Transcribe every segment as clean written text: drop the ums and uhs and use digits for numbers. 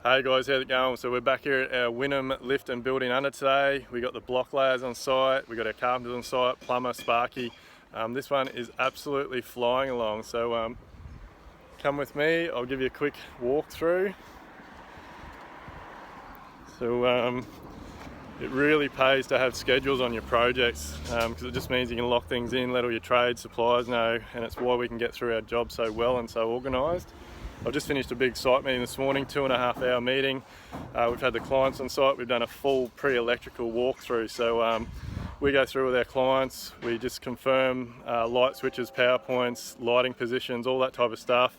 Hey guys, how's it going? So we're back here at our Wynnum lift and building under today. We got the block layers on site, we got our carpenters on site, plumber, Sparky. This one is absolutely flying along. So come with me, I'll give you a quick walkthrough. So it really pays to have schedules on your projects because it just means you can lock things in, let all your trade suppliers know, and it's why we can get through our job so well and so organised. I've just finished a big site meeting this morning, 2.5 hour meeting. We've had the clients on site, we've done a full pre-electrical walkthrough. So we go through with our clients, we just confirm light switches, power points, lighting positions, all that type of stuff.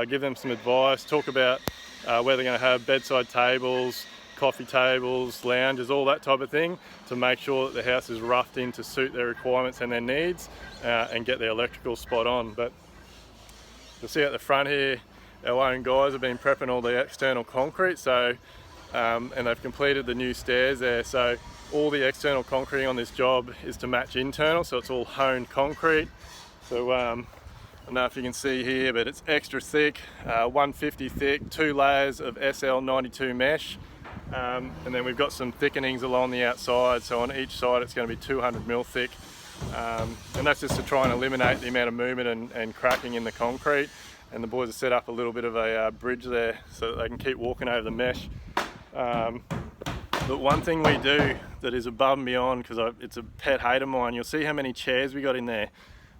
Give them some advice, talk about where they're going to have bedside tables, coffee tables, lounges, all that type of thing to make sure that the house is roughed in to suit their requirements and their needs and get their electrical spot on. But you'll see at the front here, our own guys have been prepping all the external concrete, so and they've completed the new stairs there. So all the external concrete on this job is to match internal, so it's all honed concrete. So I don't know if you can see here, but it's extra thick, 150 thick, 2 layers of SL92 mesh, and then we've got some thickenings along the outside, so on each side it's going to be 200mm thick, and that's just to try and eliminate the amount of movement and cracking in the concrete. And the boys have set up a little bit of a bridge there so that they can keep walking over the mesh. But one thing we do that is above and beyond, because it's a pet hate of mine, you'll see how many chairs we got in there.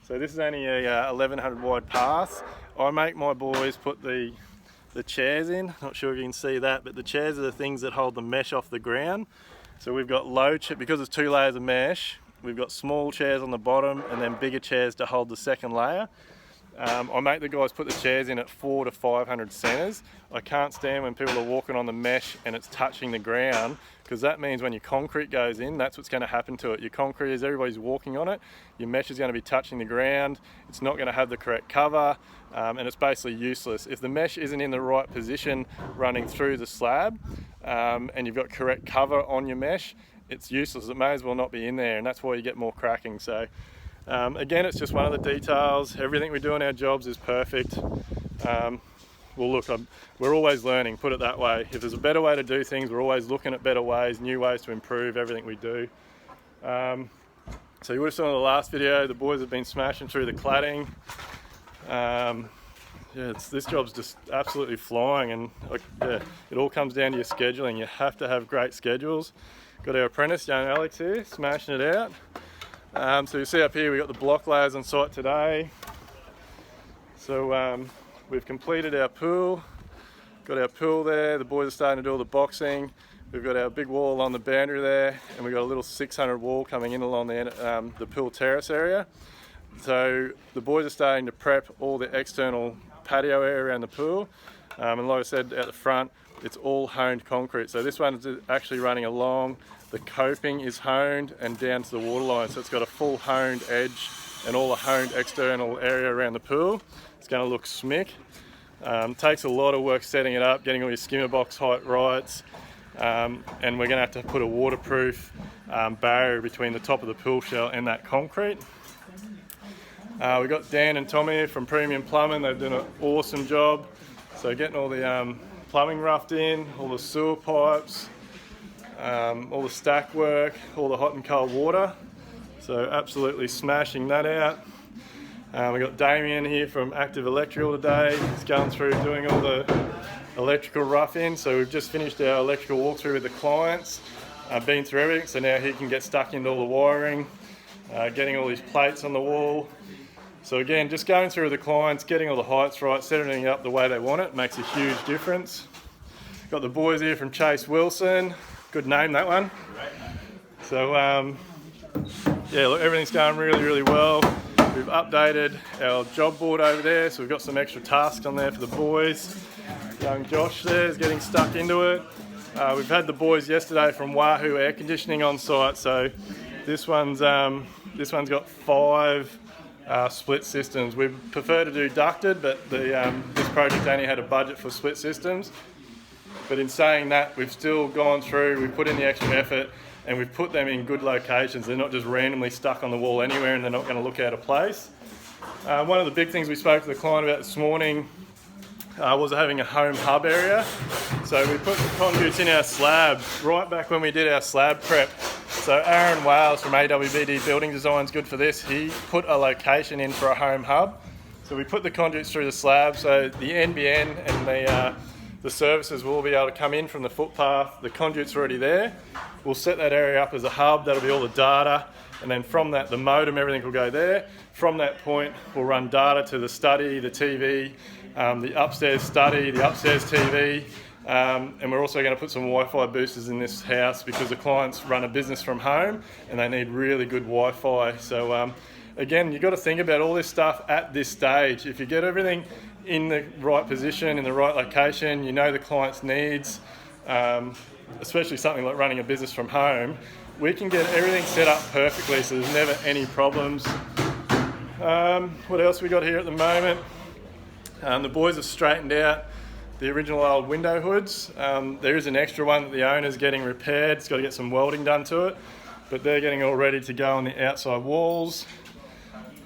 So this is only a 1100 wide path. I make my boys put the chairs in. Not sure if you can see that, but the chairs are the things that hold the mesh off the ground. So we've got because it's 2 layers of mesh, we've got small chairs on the bottom and then bigger chairs to hold the second layer. I make the guys put the chairs in at 400 to 500 centres. I can't stand when people are walking on the mesh and it's touching the ground, because that means when your concrete goes in, that's what's going to happen to it. Your concrete, as everybody's walking on it, your mesh is going to be touching the ground, it's not going to have the correct cover, and it's basically useless. If the mesh isn't in the right position running through the slab, and you've got correct cover on your mesh, it's useless. It may as well not be in there, and that's why you get more cracking. So again, it's just one of the details. Everything we do in our jobs is perfect. Well, look, we're always learning, put it that way. If there's a better way to do things, we're always looking at better ways, new ways to improve everything we do. So you would have seen in the last video, the boys have been smashing through the cladding. This job's just absolutely flying, and it all comes down to your scheduling. You have to have great schedules. Got our apprentice, young Alex here, smashing it out. So you see up here, we've got the block layers on site today. So we've completed our pool, got our pool there, the boys are starting to do all the boxing. We've got our big wall along the boundary there, and we've got a little 600 wall coming in along the pool terrace area. So the boys are starting to prep all the external patio area around the pool. And like I said, at the front, it's all honed concrete. So this one is actually running along. The coping is honed and down to the waterline, so it's got a full honed edge and all the honed external area around the pool. It's going to look smick. Takes a lot of work setting it up, getting all your skimmer box height right, and we're going to have to put a waterproof barrier between the top of the pool shell and that concrete. We've got Dan and Tommy here from Premium Plumbing. They've done an awesome job. So getting all the plumbing roughed in, all the sewer pipes, all the stack work, all the hot and cold water. So absolutely smashing that out. We've got Damien here from Active Electrical today. He's going through doing all the electrical rough in. So we've just finished our electrical walkthrough with the clients. Been through everything, so now he can get stuck into all the wiring, getting all these plates on the wall. So again, just going through with the clients, getting all the heights right, setting it up the way they want it, makes a huge difference. Got the boys here from Chase Wilson. Good name, that one. So yeah, look, everything's going really, really well. We've updated our job board over there, so we've got some extra tasks on there for the boys. Young Josh there is getting stuck into it. We've had the boys yesterday from Wahoo Air Conditioning on site, so this one's got 5 split systems. We prefer to do ducted, but this project only had a budget for split systems. But in saying that, we've still gone through, we've put in the extra effort, and we've put them in good locations. They're not just randomly stuck on the wall anywhere, and they're not going to look out of place. One of the big things we spoke to the client about this morning was having a home hub area. So we put the conduits in our slab right back when we did our slab prep. So Aaron Wales from AWBD Building Design is good for this. He put a location in for a home hub. So we put the conduits through the slab, so the NBN and the services will be able to come in from the footpath. The conduit's already there. We'll set that area up as a hub. That'll be all the data. And then from that, the modem, everything will go there. From that point, we'll run data to the study, the TV, the upstairs study, the upstairs TV. And we're also going to put some Wi-Fi boosters in this house because the clients run a business from home and they need really good Wi-Fi. So again, you've got to think about all this stuff at this stage. If you get everything in the right position, in the right location, you know the client's needs, especially something like running a business from home, we can get everything set up perfectly so there's never any problems. What else we got here at the moment? The boys have straightened out the original old window hoods. There is an extra one that the owner's getting repaired. It's got to get some welding done to it, but they're getting all ready to go on the outside walls.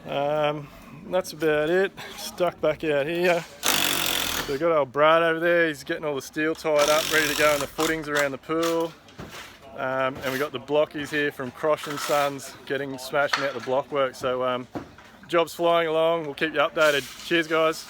That's about it. Stuck back out here. So we've got old Brad over there. He's getting all the steel tied up, ready to go on the footings around the pool. And we got the blockies here from Crosh and Sons smashing out the block work. So job's flying along. We'll keep you updated. Cheers, guys.